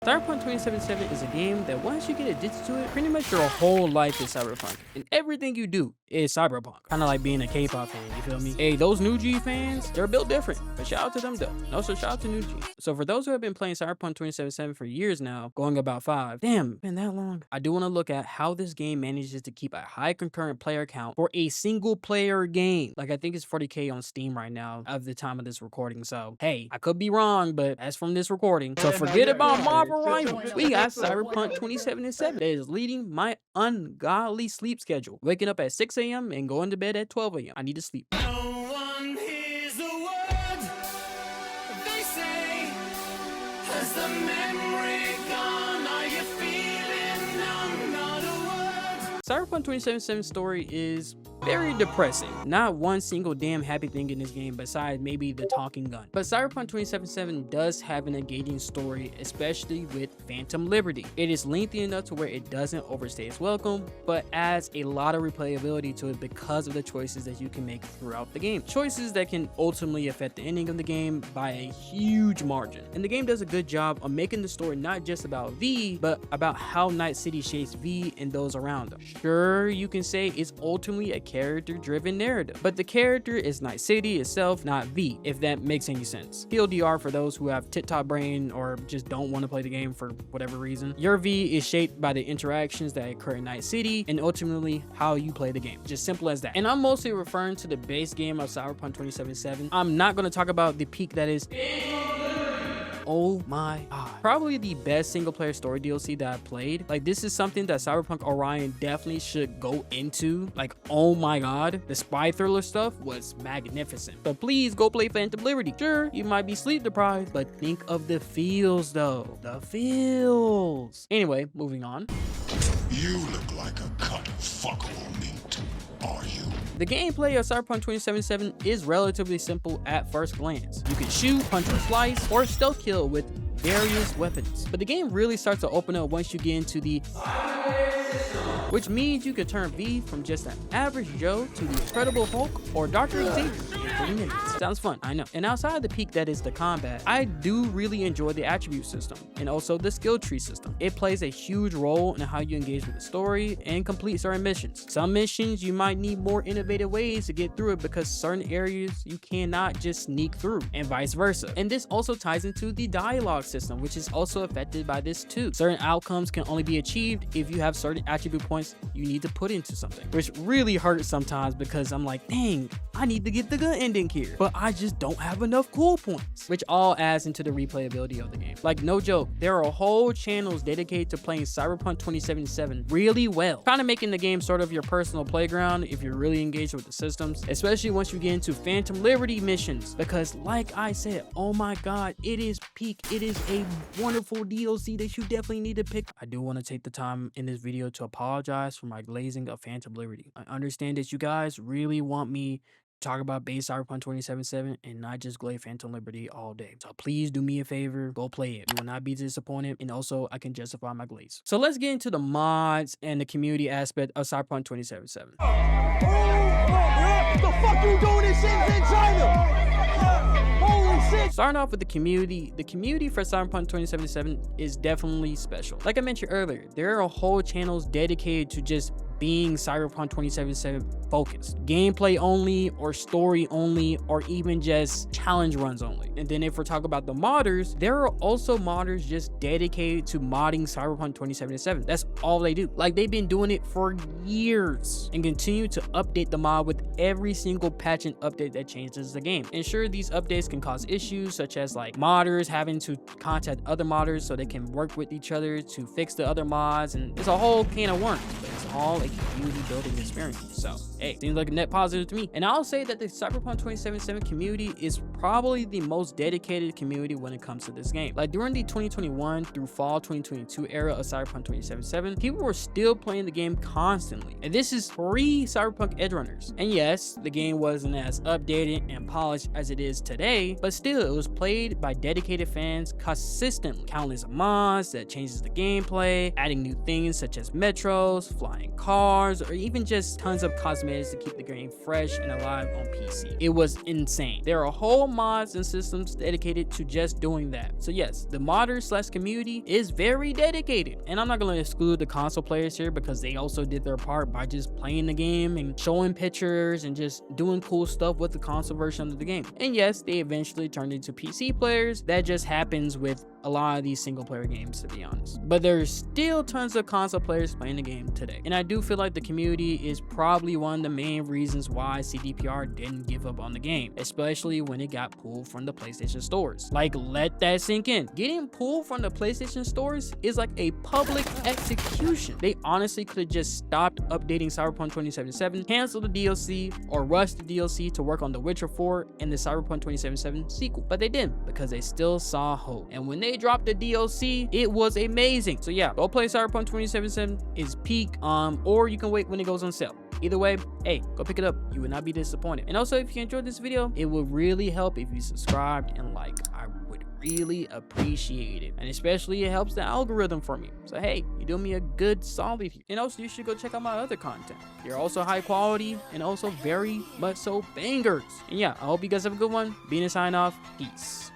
Cyberpunk 2077 is a game that once you get addicted to it, pretty much your whole life is Cyberpunk. And everything you do is Cyberpunk. Kind of like being a K-pop fan, you feel me? Hey, those new G fans, they're built different. But shout out to them though. And also shout out to new G. So for those who have been playing Cyberpunk 2077 for years now, going about 5, damn, been that long. I do want to look at how this game manages to keep a high concurrent player count for a single player game. Like I think it's 40K on Steam right now at the time of this recording. So hey, I could be wrong, but that's from this recording. So forget about Marvel rivals. We got Cyberpunk 2077 that is leading my ungodly sleep schedule. Waking up at 6 a.m. and going to bed at 12 a.m. I need to sleep. No one hears the word they say. Has the memory gone? Are you feeling numb? Not a word. Cyberpunk 2077's story is very depressing. Not one single damn happy thing in this game besides maybe the talking gun. But Cyberpunk 2077 does have an engaging story, especially with Phantom Liberty. It is lengthy enough to where it doesn't overstay its welcome, but adds a lot of replayability to it because of the choices that you can make throughout the game. Choices that can ultimately affect the ending of the game by a huge margin. And the game does a good job of making the story not just about V, but about how Night City shapes V and those around them. Sure, you can say it's ultimately a character-driven narrative, but the character is Night City itself, not V, if that makes any sense. TLDR for those who have tit-top brain or just don't want to play the game for whatever reason. Your V is shaped by the interactions that occur in Night City and ultimately how you play the game. Just simple as that. And I'm mostly referring to the base game of Cyberpunk 2077. I'm not going to talk about the peak that is. Oh my god. Probably the best single player story DLC that I played. Like this is something that Cyberpunk Orion definitely should go into. Like, oh my god. The spy thriller stuff was magnificent. But please go play Phantom Liberty. Sure, you might be sleep deprived, but think of the feels though. The feels. Anyway, moving on. You look like a cut of fuckable meat, are you? The gameplay of Cyberpunk 2077 is relatively simple at first glance. You can shoot, punch or slice, or stealth kill with various weapons. But the game really starts to open up once you get into the which means you can turn V from just an average Joe to the Incredible Hulk or Dr. Xavier in 3 minutes. Sounds fun, I know. And outside the peak that is the combat, I do really enjoy the attribute system and also the skill tree system. It plays a huge role in how you engage with the story and complete certain missions. Some missions you might need more innovative ways to get through it because certain areas you cannot just sneak through and vice versa. And this also ties into the dialogue system, which is also affected by this too. Certain outcomes can only be achieved if you have certain attribute points you need to put into something, which really hurts sometimes because I'm like, dang, I need to get the good ending here, but I just don't have enough cool points, which all adds into the replayability of the game. Like no joke, there are whole channels dedicated to playing Cyberpunk 2077 really well, kind of making the game sort of your personal playground if you're really engaged with the systems, especially once you get into Phantom Liberty missions, because like I said, oh my god, it is peak. It is a wonderful DLC that you definitely need to pick. I do want to take the time in this video to apologize for my glazing of Phantom Liberty. I understand that you guys really want me to talk about base Cyberpunk 2077 and not just glaze Phantom Liberty all day. So please do me a favor, go play it. You will not be disappointed, and also I can justify my glaze. So let's get into the mods and the community aspect of Cyberpunk 2077. What the fuck you doing in Shenzhen, China? Holy shit! Starting off with the community for Cyberpunk 2077 is definitely special. Like I mentioned earlier, there are whole channels dedicated to just being Cyberpunk 2077 focused. Gameplay only, or story only, or even just challenge runs only. And then if we're talking about the modders, there are also modders just dedicated to modding Cyberpunk 2077. That's all they do. Like they've been doing it for years and continue to update the mod with every single patch and update that changes the game. And sure, these updates can cause issues such as like modders having to contact other modders so they can work with each other to fix the other mods, and it's a whole can of worms, but it's all a community building experience. So hey, seems like a net positive to me. And I'll say that the Cyberpunk 2077 community is probably the most dedicated community when it comes to this game. Like during the 2021 through fall 2022 era of Cyberpunk 2077, people were still playing the game constantly, and this is pre-Cyberpunk Edgerunners. And yes, the game wasn't as updated and polished as it is today, but still it was played by dedicated fans consistently. Countless mods that changes the gameplay, adding new things such as metros, flying cars, cars, or even just tons of cosmetics to keep the game fresh and alive on PC. It was insane. There are whole mods and systems dedicated to just doing that. So yes, the modders slash community is very dedicated. And I'm not going to exclude the console players here because they also did their part by just playing the game and showing pictures and just doing cool stuff with the console version of the game. And yes, they eventually turned into PC players. That just happens with a lot of these single player games, to be honest. But there's still tons of console players playing the game today. And I do feel like the community is probably one of the main reasons why CDPR didn't give up on the game, especially when it got pulled from the PlayStation stores. Like, let that sink in. Getting pulled from the PlayStation stores is like a public execution. They honestly could have just stopped updating Cyberpunk 2077, canceled the DLC, or rushed the DLC to work on The Witcher 4 and the Cyberpunk 2077 sequel. But they didn't, because they still saw hope. And when they dropped the DLC, it was amazing. So yeah, go play Cyberpunk 2077. It's peak, or you can wait when it goes on sale. Either way, hey, go pick it up. You will not be disappointed. And also, if you enjoyed this video, it would really help if you subscribed and like. I would really appreciate it, and especially it helps the algorithm for me. So hey, you're doing me a good solid here. And also, you should go check out my other content. They're also high quality and also very much so bangers. And yeah, I hope you guys have a good one. Being a sign off. Peace.